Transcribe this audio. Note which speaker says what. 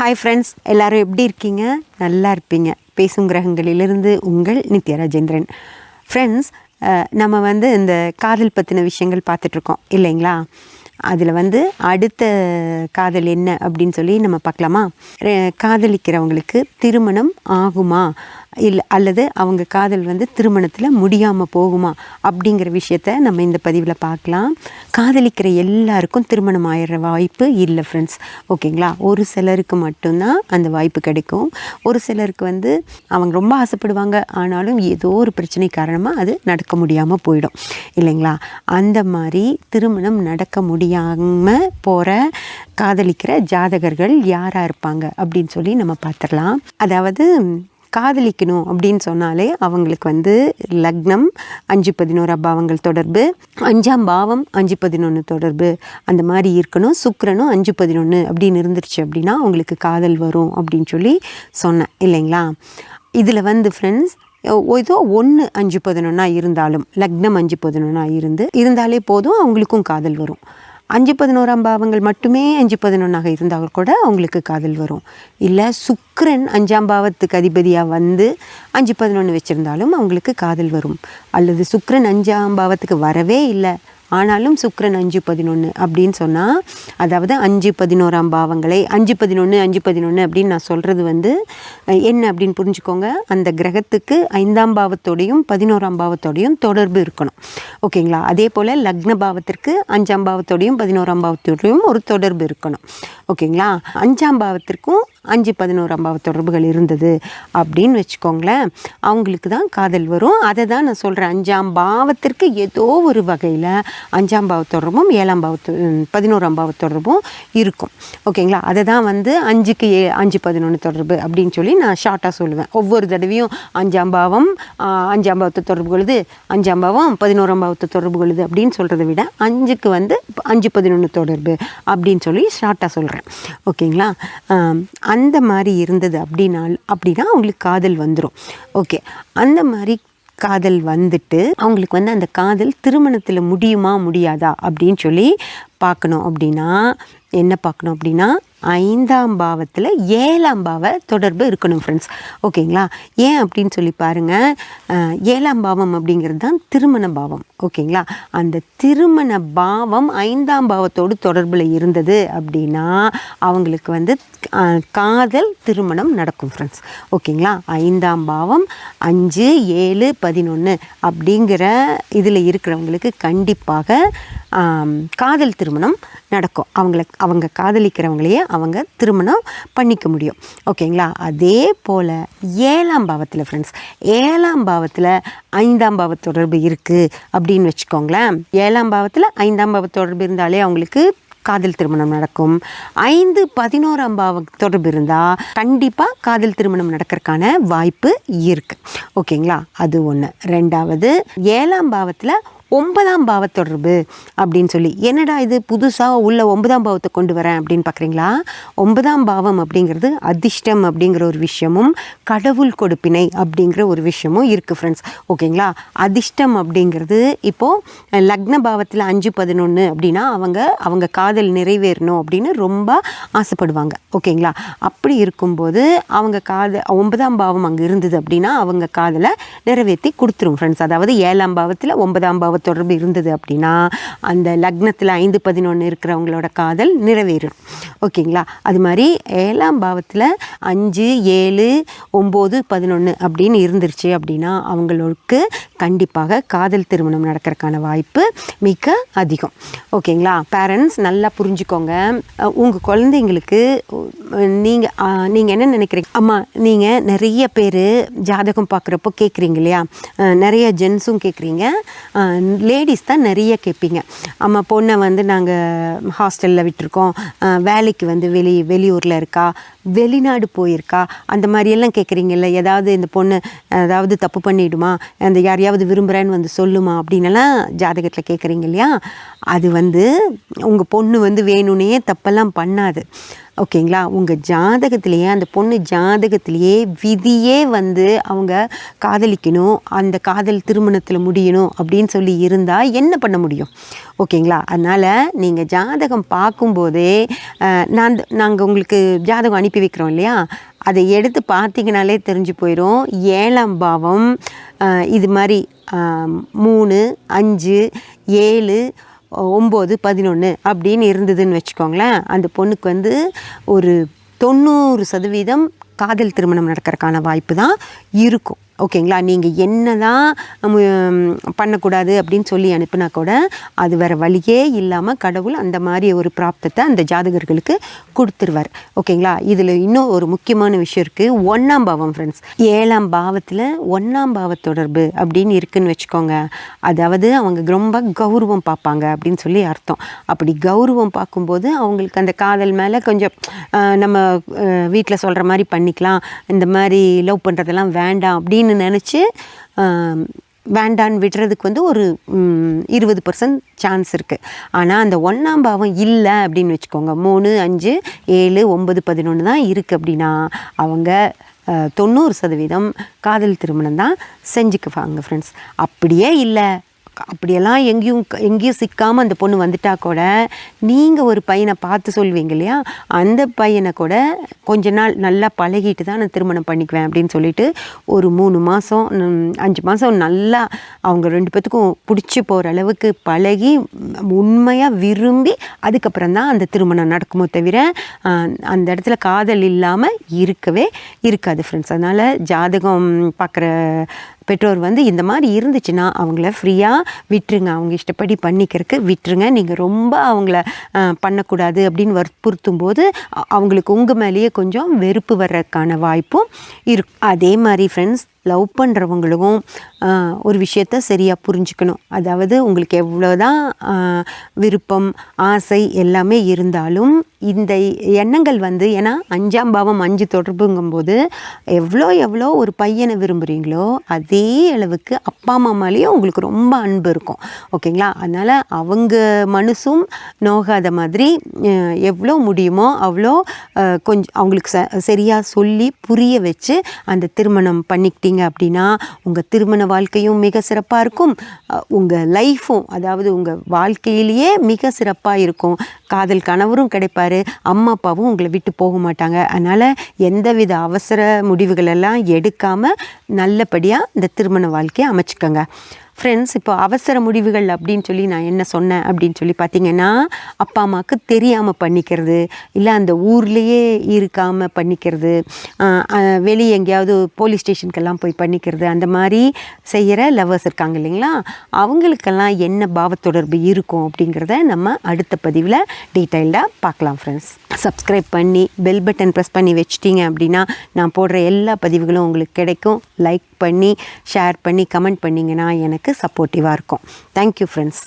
Speaker 1: Hi friends, எல்லோரும் எப்படி இருக்கீங்க? நல்லா இருப்பீங்க. பேசும் கிரகங்களிலிருந்து உங்கள் நித்யா ராஜேந்திரன். ஃப்ரெண்ட்ஸ், நம்ம இந்த காதல் பற்றின விஷயங்கள் பார்த்துட்ருக்கோம் இல்லைங்களா? அதில் அடுத்த காதல் என்ன அப்படின்னு சொல்லி நம்ம பார்க்கலாமா? காதலிக்கிறவங்களுக்கு திருமணம் ஆகுமா அல்லது அவங்க காதல் திருமணத்தில் முடியாமல் போகுமா அப்படிங்கிற விஷயத்த நம்ம இந்த பதிவில் பார்க்கலாம். காதலிக்கிற எல்லாருக்கும் திருமணம் ஆகிற வாய்ப்பு இல்லை ஃப்ரெண்ட்ஸ், ஓகேங்களா? ஒரு சிலருக்கு மட்டும்தான் அந்த வாய்ப்பு கிடைக்கும். ஒரு சிலருக்கு அவங்க ரொம்ப ஆசைப்படுவாங்க, ஆனாலும் ஏதோ ஒரு பிரச்சனை காரணமாக அது நடக்க முடியாமல் போயிடும் இல்லைங்களா? அந்த மாதிரி திருமணம் நடக்க முடியாமல் போகிற காதலிக்கிற ஜாதகர்கள் யாராக இருப்பாங்க அப்படின்னு சொல்லி நம்ம பார்த்துடலாம். அதாவது காதலிக்கணும் அப்படின்னு சொன்னாலே அவங்களுக்கு லக்னம் 5-11 பாவங்கள் தொடர்பு, 5ஆம் பாவம் 5-11 தொடர்பு அந்த மாதிரி இருக்கணும். சுக்கிரனும் 5-11 அப்படின்னு இருந்துருச்சு அப்படின்னா அவங்களுக்கு காதல் வரும் அப்படின்னு சொல்லி சொன்னேன் இல்லைங்களா? இதில் ஃப்ரெண்ட்ஸ், ஏதோ 1 5-11 இருந்தாலும், லக்னம் 5-11 இருந்தாலே போதும் அவங்களுக்கும் காதல் வரும். 5-11 பாவங்கள் மட்டுமே 5-11 இருந்தால் கூட அவங்களுக்கு காதல் வரும். இல்லை சுக்கிரன் 5ஆம் பாவத்துக்கு அதிபதியாக 5-11 வச்சுருந்தாலும் அவங்களுக்கு காதல் வரும். அல்லது சுக்கிரன் 5ஆம் பாவத்துக்கு வரவே இல்லை, ஆனாலும் சுக்கிரன் 5-11 அப்படின்னு சொன்னால், அதாவது 5-11 பாவங்களை 5-11 அப்படின்னு நான் சொல்கிறது என்ன அப்படின்னு புரிஞ்சுக்கோங்க. அந்த கிரகத்துக்கு 5ஆம் பாவத்தோடையும் 11ஆம் பாவத்தோடையும் தொடர்பு இருக்கணும், ஓகேங்களா? அதே போல் லக்ன பாவத்திற்கு 5ஆம் பாவத்தோடையும் 11ஆம் பாவத்தோடையும் ஒரு தொடர்பு இருக்கணும், ஓகேங்களா? 5ஆம் பாவத்திற்கும் 5-11 பாவ தொடர்புகள் இருந்தது அப்படின்னு வச்சுக்கோங்களேன், அவங்களுக்கு தான் காதல் வரும். அதை தான் நான் சொல்கிறேன். 5ஆம் பாவத்திற்கு ஏதோ ஒரு வகையில் 5ஆம் பாவ தொடர்பும் 7ஆம் பாவ 11ஆம் பாவ தொடர்பும் இருக்கும், ஓகேங்களா? அதை தான் 5க்கு 5-11 தொடர்பு அப்படின்னு சொல்லி நான் ஷார்ட்டாக சொல்லுவேன். ஒவ்வொரு தடவையும் 5ஆம் பாவம் 5ஆம் பாவத்தை தொடர்பு கொள்ளுது, 5ஆம் பாவம் 11ஆம் பாவத்தை தொடர்பு கொள்ளுது அப்படின்னு சொல்கிறத விட 5க்கு 5-11 தொடர்பு அப்படின்னு சொல்லி ஷார்ட்டாக சொல்கிறேன், ஓகேங்களா? அந்த மாதிரி இருந்தது அப்படின்னா அவங்களுக்கு காதல் வந்துடும். ஓகே, அந்த மாதிரி காதல் அவங்களுக்கு அந்த காதல் திருமணத்தில் முடியுமா முடியாதா அப்படின்னு சொல்லி பார்க்கணும். அப்படின்னா என்ன பார்க்கணும் அப்படின்னா, 5ஆம் பாவத்தில் 7ஆம் பாவ தொடர்பு இருக்கணும் ஃப்ரெண்ட்ஸ், ஓகேங்களா? ஏன் அப்படின்னு சொல்லி பாருங்கள். 7ஆம் பாவம் அப்படிங்கிறது தான் திருமண பாவம், ஓகேங்களா? அந்த திருமண பாவம் 5ஆம் பாவத்தோடு தொடர்பில் இருந்தது அப்படின்னா அவங்களுக்கு காதல் திருமணம் நடக்கும் ஃப்ரெண்ட்ஸ், ஓகேங்களா? 5ஆம் பாவம் 5, 7, 11 அப்படிங்கிற இதில் இருக்கிறவங்களுக்கு கண்டிப்பாக காதல் திருமணம் நடக்கும். அவங்க காதலிக்கிறவங்களையே அவங்க திருமணம் பண்ணிக்க முடியும், ஓகேங்களா? அதே போல் 7ஆம் பாவத்தில் ஃப்ரெண்ட்ஸ், 7ஆம் பாவத்தில் 5ஆம் பாவ தொடர்பு இருக்குது அப்படின்னு வச்சுக்கோங்களேன். 7ஆம் பாவத்தில் 5ஆம் பாவ தொடர்பு இருந்தாலே அவங்களுக்கு காதல் திருமணம் நடக்கும். 5-11 பாவ தொடர்பு இருந்தால் கண்டிப்பாக காதல் திருமணம் நடக்கிறதுக்கான வாய்ப்பு இருக்குது, ஓகேங்களா? அது ஒன்று. ரெண்டாவது, 7ஆம் பாவத்தில் 9ஆம் பாவ தொடர்பு அப்படின்னு சொல்லி, என்னடா இது புதுசாக உள்ள 9ஆம் பாவத்தை கொண்டு வரேன் அப்படின்னு பார்க்குறீங்களா? 9ஆம் பாவம் அப்படிங்கிறது அதிர்ஷ்டம் அப்படிங்கிற ஒரு விஷயமும் கடவுள் கொடுப்பினை அப்படிங்கிற ஒரு விஷயமும் இருக்குது ஃப்ரெண்ட்ஸ், ஓகேங்களா? அதிர்ஷ்டம் அப்படிங்கிறது இப்போது லக்ன பாவத்தில் 5-11 அப்படின்னா அவங்க காதல் நிறைவேறணும் அப்படின்னு ரொம்ப ஆசைப்படுவாங்க, ஓகேங்களா? அப்படி இருக்கும்போது அவங்க 9ஆம் பாவம் அங்கே இருந்தது அப்படின்னா அவங்க காதலை நிறைவேற்றி கொடுத்துரும் ஃப்ரெண்ட்ஸ். அதாவது 7ஆம் பாவத்தில் 9ஆம் பாவ தொடர்பு இருந்தது அப்படின்னா அந்த லக்னத்தில் 5-11 இருக்கிறவங்களோட காதல் நிறைவேறும், ஓகேங்களா? அது மாதிரி 7ஆம் பாவத்தில் 5, 7, 9, 11 அப்படின்னு இருந்துருச்சு அப்படின்னா அவங்களுக்கு கண்டிப்பாக காதல் திருமணம் நடக்கிறதுக்கான வாய்ப்பு மிக அதிகம், ஓகேங்களா? பேரண்ட்ஸ் நல்லா புரிஞ்சுக்கோங்க. உங்கள் குழந்தைங்களுக்கு நீங்கள் என்ன நினைக்கிறீங்க? அம்மா, நீங்கள் நிறைய பேர் ஜாதகம் பார்க்குறப்போ கேட்குறீங்க இல்லையா? நிறைய ஜென்ஸும் கேட்குறீங்க, லேடிஸ் தான் நிறைய கேட்பீங்க. அம்மா, பொண்ணை நாங்கள் ஹாஸ்டலில் விட்டுருக்கோம், வேலைக்கு வெளியூரில் இருக்கா, வெளிநாடு போயிருக்கா, அந்த மாதிரியெல்லாம் கேட்குறீங்கல்ல. ஏதாவது இந்த பொண்ணு ஏதாவது தப்பு பண்ணிவிடுமா, அந்த யாரையாவது விரும்புகிறேன்னு சொல்லுமா அப்படின்னலாம் ஜாதகத்தில் கேட்குறீங்க இல்லையா? அது உங்கள் பொண்ணு வேணும்னே தப்பெல்லாம் பண்ணாது. ஓகேங்களா. உங்கள் ஜாதகத்திலேயே அந்த பொண்ணு ஜாதகத்திலேயே விதியே வந்து அவங்க காதலிக்கணும், அந்த காதல் திருமணத்தில் முடியணும் அப்படின்னு சொல்லி இருந்தால் என்ன பண்ண முடியும்? ஓகேங்களா. அதனால் நீங்கள் ஜாதகம் பார்க்கும்போதே நாங்கள் உங்களுக்கு ஜாதகம் அனுப்பி வைக்கிறோம் இல்லையா, அதை எடுத்து பார்த்தீங்கனாலே தெரிஞ்சு போயிடும். 7ஆம் பாவம் இது மாதிரி 3, 5, 7, 9, 11 அப்படின்னு இருந்ததுன்னு வச்சுக்கோங்களேன், அந்த பொண்ணுக்கு வந்து ஒரு 90% காதல் திருமணம் நடக்கிறதுக்கான வாய்ப்பு தான் இருக்கும். ஓகேங்களா. நீங்கள் என்ன தான் பண்ணக்கூடாது அப்படின்னு சொல்லி அனுப்புனா கூட அது வேறு வழியே இல்லாமல் கடவுள் அந்த மாதிரி ஒரு பிராப்தத்தை அந்த ஜாதகர்களுக்கு கொடுத்துருவார். ஓகேங்களா. இதில் இன்னும் ஒரு முக்கியமான விஷயம் இருக்குது. 1ஆம் பாவம் ஃப்ரெண்ட்ஸ், 7ஆம் பாவத்தில் 1ஆம் பாவ தொடர்பு அப்படின்னு இருக்குதுன்னு வச்சுக்கோங்க. அதாவது அவங்க ரொம்ப கௌரவம் பார்ப்பாங்க அப்படின்னு சொல்லி அர்த்தம். அப்படி கௌரவம் பார்க்கும்போது அவங்களுக்கு அந்த காதல் மேலே கொஞ்சம் நம்ம வீட்டில் சொல்கிற மாதிரி பண்ணிக்கலாம், இந்த மாதிரி லவ் பண்ணுறதெல்லாம் வேண்டாம் அப்படின்னு நினச்சி வேண்டான்னு விடுறதுக்கு வந்து ஒரு 20% சான்ஸ் இருக்குது. ஆனால் அந்த 1ஆம் பாவம் இல்லை அப்படின்னு வச்சுக்கோங்க, 3, 5, 7, 9, 11 தான் இருக்குது அப்படின்னா அவங்க 90% காதல் திருமணம் தான் செஞ்சுக்குவாங்க ஃப்ரெண்ட்ஸ். அப்படியே இல்லை, அப்படியெல்லாம் எங்கேயும் சிக்காமல் அந்த பொண்ணு வந்துட்டா கூட நீங்கள் ஒரு பையனை பார்த்து சொல்வீங்க இல்லையா, அந்த பையனை கூட கொஞ்ச நாள் நல்லா பழகிட்டு தான் நான் திருமணம் பண்ணிக்குவேன் அப்படின்னு சொல்லிட்டு ஒரு 3 மாதம் 5 மாதம் நல்லா அவங்க 2 பேத்துக்கும் பிடிச்சி போகிற அளவுக்கு பழகி உண்மையாக விரும்பி அதுக்கப்புறம் தான் அந்த திருமணம் நடக்குமோ தவிர அந்த இடத்துல காதல் இல்லாமல் இருக்கவே இருக்காது ஃப்ரெண்ட்ஸ். அதனால் ஜாதகம் பார்க்குற பெற்றோர் வந்து இந்த மாதிரி இருந்துச்சுன்னா அவங்கள ஃப்ரீயாக விட்டுருங்க, அவங்க இஷ்டப்படி பண்ணிக்கிறதுக்கு விட்டுருங்க. நீங்கள் ரொம்ப அவங்கள பண்ணக்கூடாது அப்படின்னு வற்புறுத்தும் போது அவங்களுக்கு உங்கள் மேலேயே கொஞ்சம் வெறுப்பு வர்றதுக்கான வாய்ப்பும் இருக்கும். அதே மாதிரி ஃப்ரெண்ட்ஸ், லவ் பண்ணுறவங்களும் ஒரு விஷயத்த சரியாக புரிஞ்சுக்கணும். அதாவது உங்களுக்கு எவ்வளோதான் விருப்பம் ஆசை எல்லாமே இருந்தாலும் இந்த எண்ணங்கள் வந்து, ஏன்னா 5ஆம் பாவம் 5 தொடர்புங்கும்போது எவ்வளோ ஒரு பையனை விரும்புகிறீங்களோ அதே அளவுக்கு அப்பா அம்மா மேலேயும் உங்களுக்கு ரொம்ப அன்பு இருக்கும். ஓகேங்களா. அதனால் அவங்க மனசும் நோகாத மாதிரி எவ்வளோ முடியுமோ அவ்வளோ கொஞ்சம் அவங்களுக்கு சரியாக சொல்லி புரிய வச்சு அந்த திருமணம் பண்ணிக்கிட்டீங்க அப்படின்னா உங்கள் திருமண வாழ்க்கையும் மிக சிறப்பாக இருக்கும், உங்கள் லைஃப்பும் அதாவது உங்கள் வாழ்க்கையிலேயே மிக சிறப்பாக இருக்கும். காதல் கணவரும் கிடைப்பார், அம்மா அப்பாவும் உங்களை விட்டு போக மாட்டாங்க. அதனால் எந்தவித அவசர முடிவுகளெல்லாம் எடுக்காமல் நல்லபடியாக இந்த திருமண வாழ்க்கையை அமைச்சுக்கோங்க ஃப்ரெண்ட்ஸ். இப்போ அவசர முடிவுகள் அப்படின்னு சொல்லி நான் என்ன சொன்னேன் அப்படின்னு சொல்லி பார்த்தீங்கன்னா, அப்பா அம்மாவுக்கு தெரியாமல் பண்ணிக்கிறது, இல்லை அந்த ஊர்லேயே இருக்காமல் பண்ணிக்கிறது, வெளியே எங்கேயாவது போலீஸ் ஸ்டேஷனுக்கெல்லாம் போய் பண்ணிக்கிறது, அந்த மாதிரி செய்கிற லவ்வர்ஸ் இருக்காங்க இல்லைங்களா, அவங்களுக்கெல்லாம் என்ன பாவத்தொடர்பு இருக்கும் அப்படிங்கிறத நம்ம அடுத்த பதிவில் டீட்டெயில்டாக பார்க்கலாம் ஃப்ரெண்ட்ஸ். சப்ஸ்கிரைப் பண்ணி பெல் பட்டன் ப்ரெஸ் பண்ணி வச்சிட்டிங்க அப்படின்னா நான் போடுற எல்லா பதிவுகளும் உங்களுக்கு கிடைக்கும். லைக் பண்ணி ஷேர் பண்ணி கமெண்ட் பண்ணிங்கன்னா எனக்கு சப்போர்ட்டிவாக இருக்கும். Thank you friends.